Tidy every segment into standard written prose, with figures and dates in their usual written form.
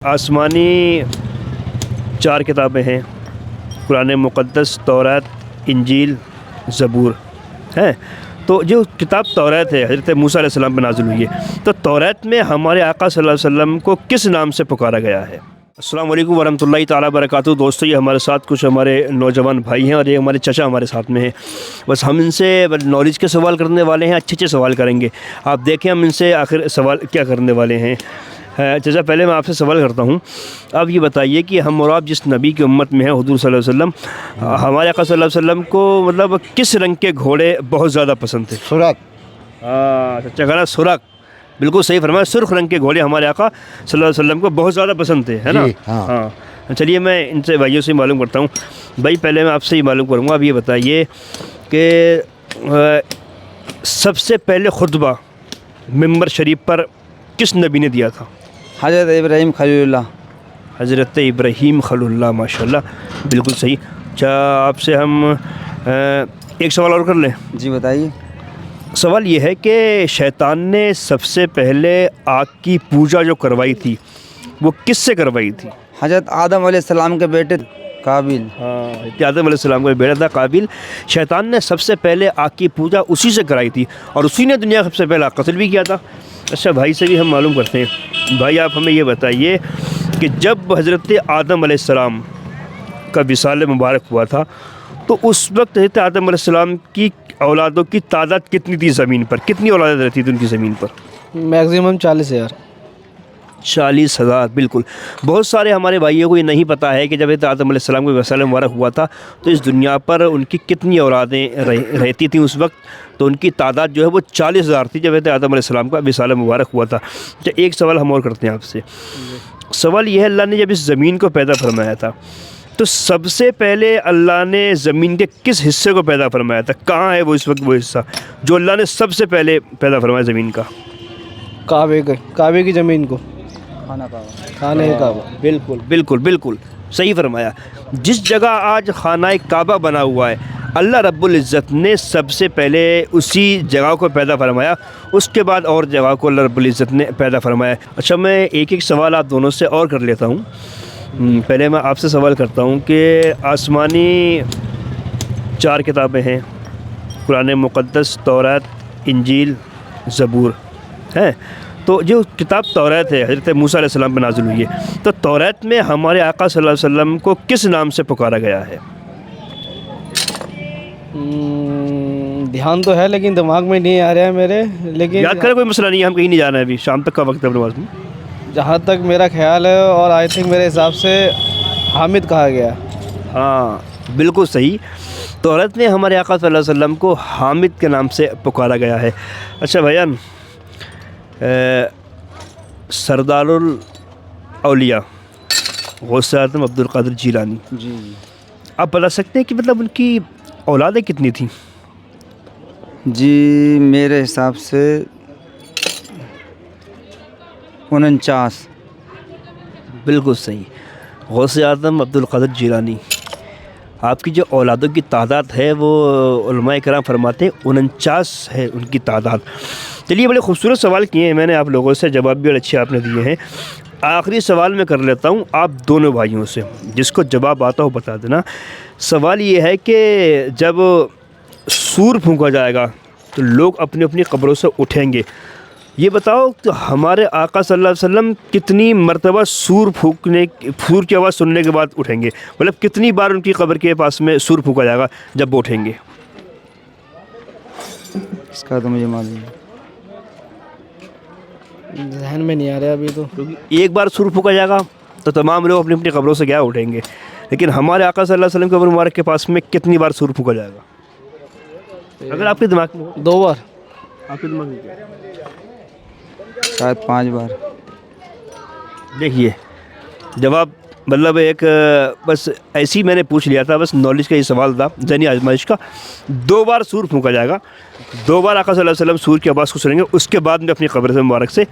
آسمانی 4 کتابیں ہیں، قرآن مقدس، تورات، انجیل، زبور ہیں۔ تو جو کتاب تورات ہے حضرت موسیٰ علیہ السلام پہ نازل ہوئی ہے، تو تورات میں ہمارے آقا صلی اللہ علیہ وسلم کو کس نام سے پکارا گیا ہے؟ السلام علیکم ورحمۃ اللہ تعالیٰ وبرکاتہ۔ دوستو، یہ ہمارے ساتھ کچھ ہمارے نوجوان بھائی ہیں اور یہ ہمارے چچا ہمارے ساتھ میں ہیں۔ بس ہم ان سے نالج کے سوال کرنے والے ہیں، اچھے سوال کریں گے۔ آپ دیکھیں ہم ان سے آخر سوال کیا کرنے والے ہیں۔ چچا، پہلے میں آپ سے سوال کرتا ہوں، آپ یہ بتائیے کہ ہم اور آپ جس نبی کی امت میں ہیں، حضور صلی اللہ علیہ وسلم، ہمارے آقا صلی اللہ علیہ وسلم کو مطلب کس رنگ کے گھوڑے بہت زیادہ پسند تھے؟ سرخ۔ چچا کہنا سرخ، بالکل صحیح فرمایا، سرخ رنگ کے گھوڑے ہمارے آقا صلی اللہ علیہ وسلم کو بہت زیادہ پسند تھے، ہے نا؟ ہاں۔ چلیے میں ان سے بھائیوں سے معلوم کرتا ہوں۔ بھائی پہلے میں آپ سے ہی معلوم کروں گا، آپ یہ بتائیے کہ سب سے پہلے خطبہ ممبر شریف پر کس نبی نے دیا تھا؟ حضرت ابراہیم خلیل اللہ۔ حضرت ابراہیم خلیل اللہ، ماشاءاللہ، بالکل صحیح۔ اچھا، آپ سے ہم ایک سوال اور کر لیں؟ جی بتائیے۔ سوال یہ ہے کہ شیطان نے سب سے پہلے آگ کی پوجا جو کروائی تھی وہ کس سے کروائی تھی؟ حضرت آدم علیہ السلام کے بیٹے قابیل۔ حضرت آدم علیہ السلام کا بیٹا تھا قابیل۔ شیطان نے سب سے پہلے آگ کی پوجا اسی سے کرائی تھی اور اسی نے دنیا کا سب سے پہلا قتل بھی کیا تھا۔ اچھا، بھائی سے بھی ہم معلوم کرتے ہیں۔ بھائی آپ ہمیں یہ بتائیے کہ جب حضرت آدم علیہ السلام کا وصال مبارک ہوا تھا تو اس وقت حضرت آدم علیہ السلام کی اولادوں کی تعداد کتنی تھی زمین پر؟ کتنی اولاد رہتی تھی ان کی زمین پر؟ میکزیمم 40,000۔ 40,000، بالکل۔ بہت سارے ہمارے بھائیوں کو یہ نہیں پتہ ہے کہ جب حضرت آدم علیہ السلام کا وصال مبارک ہوا تھا تو اس دنیا پر ان کی کتنی اولادیں رہتی تھیں اس وقت، تو ان کی تعداد جو ہے وہ 40,000 تھی جب حضرت آدم علیہ السلام کا وصال مبارک ہوا تھا۔ اچھا، ایک سوال ہم اور کرتے ہیں آپ سے۔ سوال یہ ہے، اللہ نے جب اس زمین کو پیدا فرمایا تھا تو سب سے پہلے اللہ نے زمین کے کس حصے کو پیدا فرمایا تھا؟ کہاں ہے وہ اس وقت وہ حصہ جو اللہ نے سب سے پہلے پیدا فرمایا زمین کا؟ کعبے کی زمین کو، خانہ کعبہ۔ بالکل بالکل بالکل صحیح فرمایا۔ جس جگہ آج خانہ کعبہ بنا ہوا ہے، اللہ رب العزت نے سب سے پہلے اسی جگہ کو پیدا فرمایا، اس کے بعد اور جگہ کو اللہ رب العزت نے پیدا فرمایا۔ اچھا، میں ایک سوال آپ دونوں سے اور کر لیتا ہوں۔ پہلے میں آپ سے سوال کرتا ہوں کہ آسمانی 4 کتابیں ہیں، قرآن مقدس، تورات، انجیل، زبور ہیں۔ تو جو کتاب تورات ہے حضرت موسیٰ علیہ السلام پہ نازل ہوئی ہے، تو تورات میں ہمارے آقا صلی اللہ علیہ وسلم کو کس نام سے پکارا گیا ہے؟ دھیان تو ہے لیکن دماغ میں نہیں آ رہا ہے میرے، لیکن یاد کریں، کوئی مسئلہ نہیں ہے، ہم کہیں نہیں جا رہے ہیں، ابھی شام تک کا وقت ہے اپنے پاس میں۔ جہاں تک میرا خیال ہے اور آئی تھنک میرے حساب سے حامد کہا گیا۔ ہاں، بالکل صحیح۔ تورات میں ہمارے آقا صلی اللہ علیہ وسلم کو حامد کے نام سے پکارا گیا ہے۔ اچھا بھائیان، سردار الاولیاء غوث اعظم عبد القادر جیلانی، جی، آپ بتا سکتے ہیں کہ مطلب ان کی اولادیں کتنی تھیں؟ جی میرے حساب سے 49۔ بالکل صحیح۔ غوث اعظم عبد القادر جیلانی، آپ کی جو اولادوں کی تعداد ہے وہ علماء کرام فرماتے ہیں 49 ہے ان کی تعداد۔ چلیے، بڑے خوبصورت سوال کیے ہیں میں نے آپ لوگوں سے، جواب بھی اچھے آپ نے دیے ہیں۔ آخری سوال میں کر لیتا ہوں آپ دونوں بھائیوں سے، جس کو جواب آتا ہو بتا دینا۔ سوال یہ ہے کہ جب سور پھونکا جائے گا تو لوگ اپنی اپنی قبروں سے اٹھیں گے، یہ بتاؤ کہ ہمارے آقا صلی اللہ علیہ وسلم کتنی مرتبہ سور کی آواز سننے کے بعد اٹھیں گے؟ مطلب کتنی بار ان کی قبر کے پاس میں سور پھونکا جائے گا جب وہ اٹھیں گے؟ اس کا تو مجھے معلوم ہے، ذہن میں نہیں آ رہا ابھی تو۔ ایک بار سور پھونکا جائے گا تو تمام لوگ اپنی اپنی قبروں سے کیا اٹھیں گے، لیکن ہمارے آقا صلی اللہ علیہ وسلم کے قبر مبارک کے پاس میں کتنی بار سور پھونکا جائے گا؟ اگر آپ کے دماغ میں ہو، 2 بار۔ آپ کے دماغ میں کیا ہے؟ شاید 5 بار۔ دیکھیے، جواب مطلب ایک بس ایسی ہی میں نے پوچھ لیا تھا، بس نالج کا یہ سوال تھا، ذہنی آزمائش کا۔ 2 بار سور پھونکا جائے گا، 2 بار آقا صلی اللہ علیہ وسلم سور کی آواز کو سنیں گے، اس کے بعد میں اپنی قبر سے مبارک سے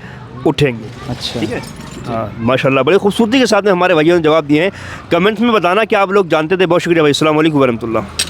اٹھیں گے۔ اچھا، ٹھیک ہے؟ ہاں، ماشاءاللہ، بڑے خوبصورتی کے ساتھ میں ہمارے بھائیوں نے جواب دیے ہیں۔ کمنٹس میں بتانا کہ آپ لوگ جانتے تھے۔ بہت شکریہ بھائی، السلام علیکم ورحمۃ اللہ۔